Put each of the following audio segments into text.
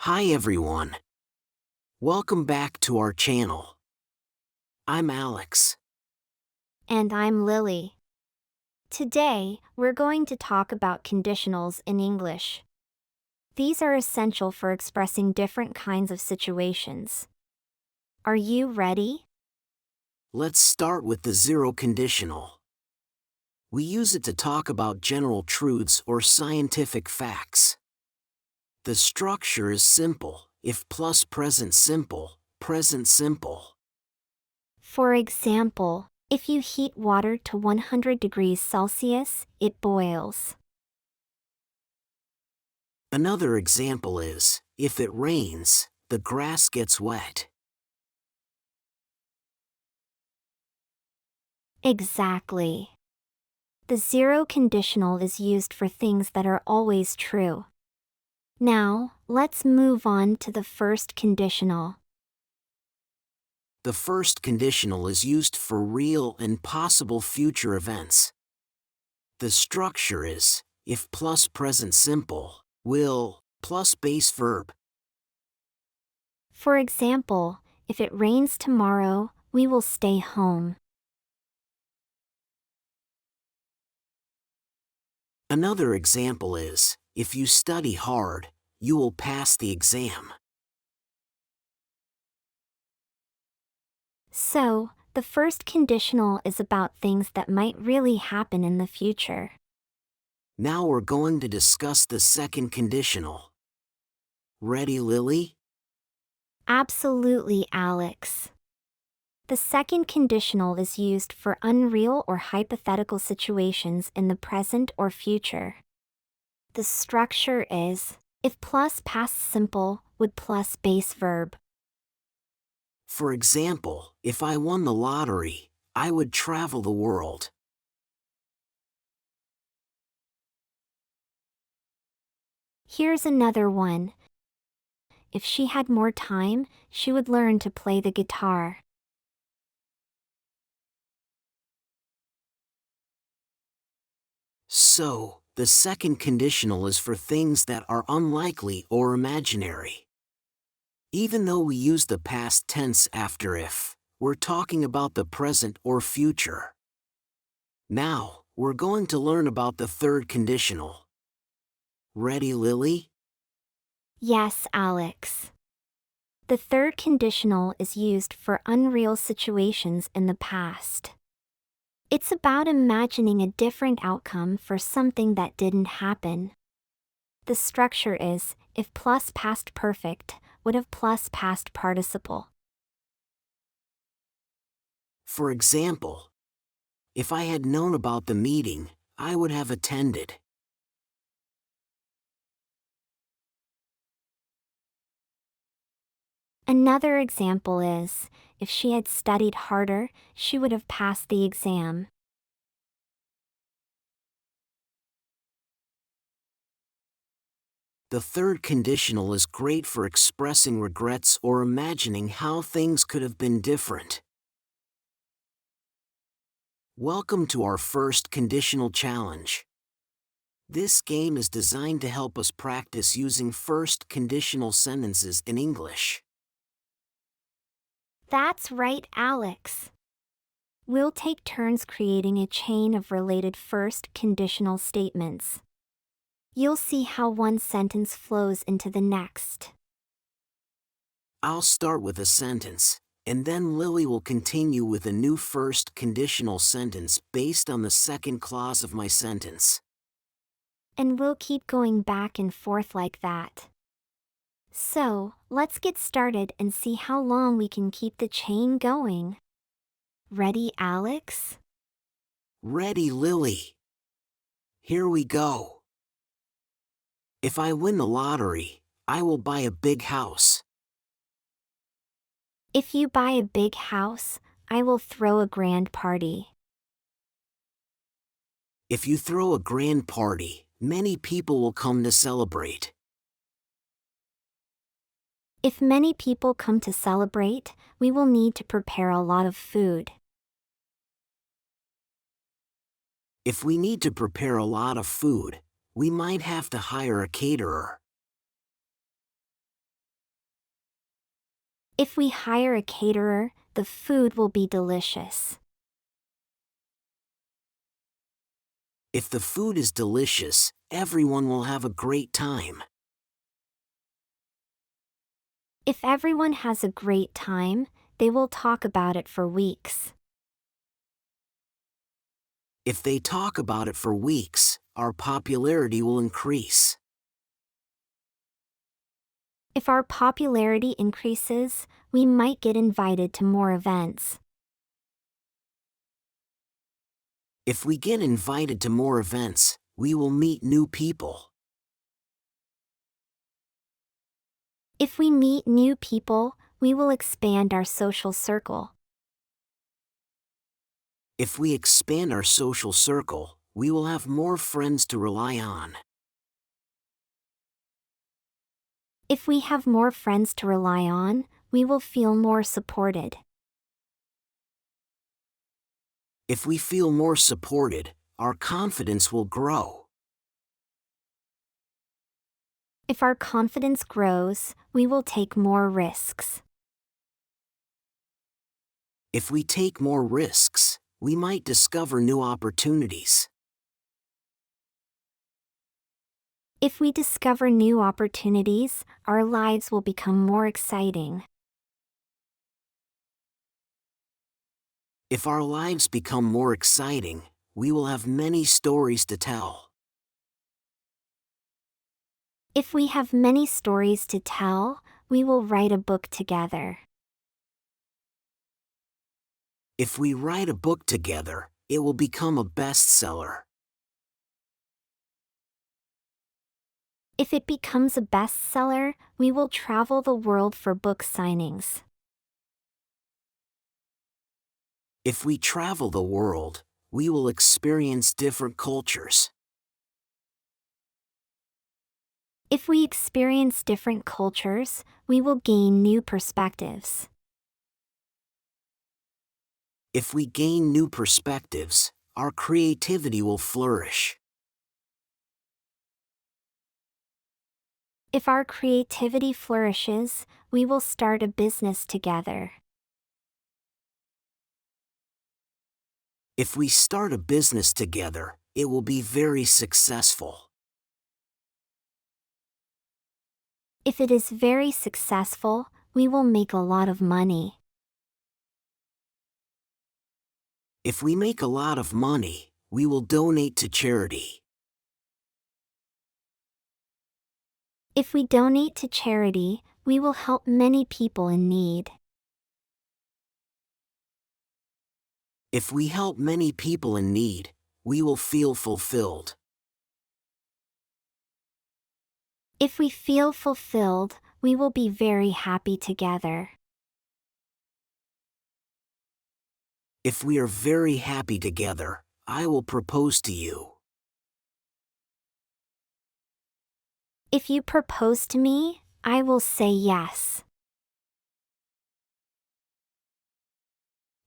Hi everyone. Welcome back to our channel. I'm Alex. And I'm Lily. Today, we're going to talk about conditionals in English. These are essential for expressing different kinds of situations. Are you ready? Let's start with the zero conditional. We use it to talk about general truths or scientific facts. The structure is simple: if plus present simple, present simple. For example, if you heat water to 100 degrees Celsius, it boils. Another example is, if it rains, the grass gets wet. Exactly. The zero conditional is used for things that are always true. Now, let's move on to the first conditional. The first conditional is used for real and possible future events. The structure is, if plus present simple, will, plus base verb. For example, if it rains tomorrow, we will stay home. Another example is, if you study hard, you will pass the exam. So, the first conditional is about things that might really happen in the future. Now we're going to discuss the second conditional. Ready, Lily? Absolutely, Alex. The second conditional is used for unreal or hypothetical situations in the present or future. The structure is, if plus past simple with plus base verb. For example, if I won the lottery, I would travel the world. Here's another one. If she had more time, she would learn to play the guitar. So, the second conditional is for things that are unlikely or imaginary. Even though we use the past tense after if, we're talking about the present or future. Now, we're going to learn about the third conditional. Ready, Lily? Yes, Alex. The third conditional is used for unreal situations in the past. It's about imagining a different outcome for something that didn't happen. The structure is, if plus past perfect, would have plus past participle. For example, if I had known about the meeting, I would have attended. Another example is, if she had studied harder, she would have passed the exam. The third conditional is great for expressing regrets or imagining how things could have been different. Welcome to our first conditional challenge. This game is designed to help us practice using first conditional sentences in English. That's right, Alex. We'll take turns creating a chain of related first conditional statements. You'll see how one sentence flows into the next. I'll start with a sentence, and then Lily will continue with a new first conditional sentence based on the second clause of my sentence. And we'll keep going back and forth like that. So, let's get started and see how long we can keep the chain going. Ready, Alex? Ready, Lily? Here we go. If I win the lottery, I will buy a big house. If you buy a big house, I will throw a grand party. If you throw a grand party, many people will come to celebrate. If many people come to celebrate, we will need to prepare a lot of food. If we need to prepare a lot of food, we might have to hire a caterer. If we hire a caterer, the food will be delicious. If the food is delicious, everyone will have a great time. If everyone has a great time, they will talk about it for weeks. If they talk about it for weeks, our popularity will increase. If our popularity increases, we might get invited to more events. If we get invited to more events, we will meet new people. If we meet new people, we will expand our social circle. If we expand our social circle, we will have more friends to rely on. If we have more friends to rely on, we will feel more supported. If we feel more supported, our confidence will grow. If our confidence grows, we will take more risks. If we take more risks, we might discover new opportunities. If we discover new opportunities, our lives will become more exciting. If our lives become more exciting, we will have many stories to tell. If we have many stories to tell, we will write a book together. If we write a book together, it will become a bestseller. If it becomes a bestseller, we will travel the world for book signings. If we travel the world, we will experience different cultures. If we experience different cultures, we will gain new perspectives. If we gain new perspectives, our creativity will flourish. If our creativity flourishes, we will start a business together. If we start a business together, it will be very successful. If it is very successful, we will make a lot of money. If we make a lot of money, we will donate to charity. If we donate to charity, we will help many people in need. If we help many people in need, we will feel fulfilled. If we feel fulfilled, we will be very happy together. If we are very happy together, I will propose to you. If you propose to me, I will say yes.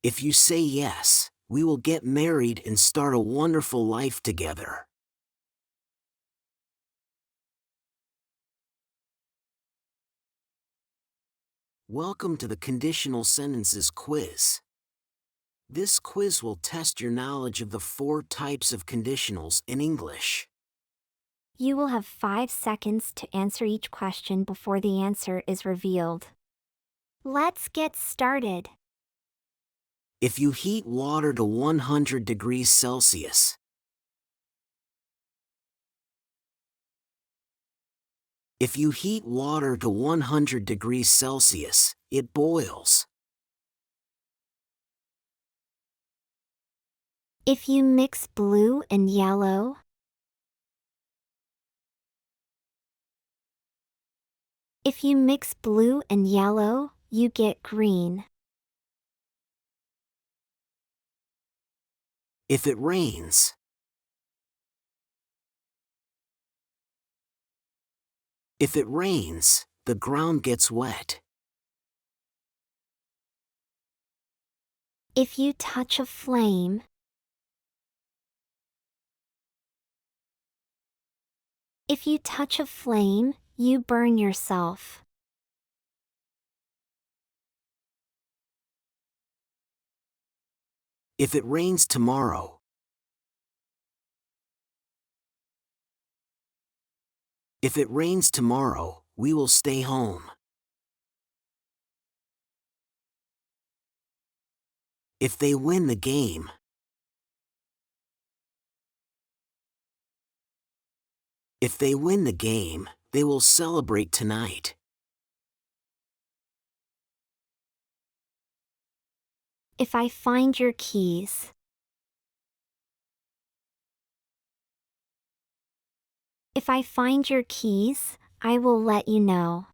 If you say yes, we will get married and start a wonderful life together. Welcome to the Conditional Sentences quiz. This quiz will test your knowledge of the 4 types of conditionals in English. You will have 5 seconds to answer each question before the answer is revealed. Let's get started. If you heat water to 100 degrees Celsius. If you heat water to 100 degrees Celsius, it boils. If you mix blue and yellow, if you mix blue and yellow, you get green. If it rains. If it rains, the ground gets wet. If you touch a flame, if you touch a flame, you burn yourself. If it rains tomorrow. If it rains tomorrow, we will stay home. If they win the game. If they win the game, they will celebrate tonight. If I find your keys. If I find your keys, I will let you know.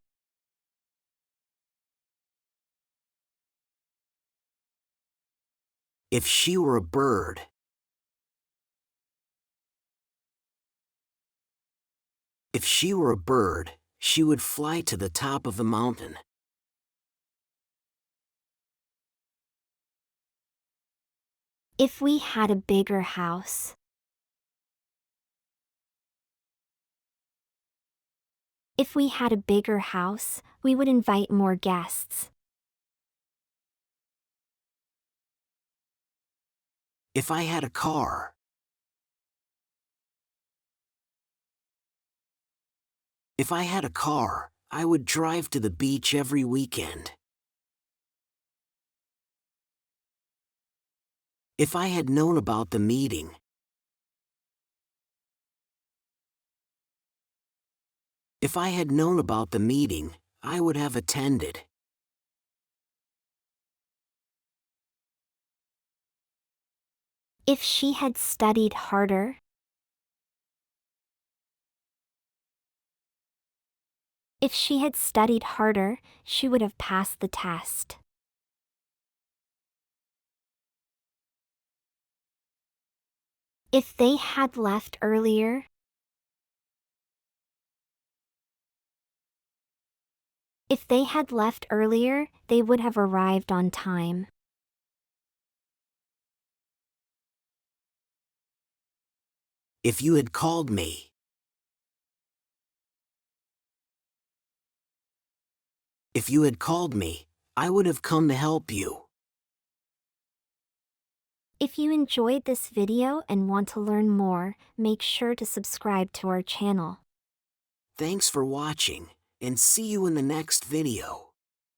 If she were a bird. If she were a bird, she would fly to the top of the mountain. If we had a bigger house. If we had a bigger house, we would invite more guests. If I had a car. If I had a car, I would drive to the beach every weekend. If I had known about the meeting. If I had known about the meeting, I would have attended. If she had studied harder. If she had studied harder, she would have passed the test. If they had left earlier. If they had left earlier, they would have arrived on time. If you had called me. If you had called me, I would have come to help you. If you enjoyed this video and want to learn more, make sure to subscribe to our channel. Thanks for watching, and see you in the next video.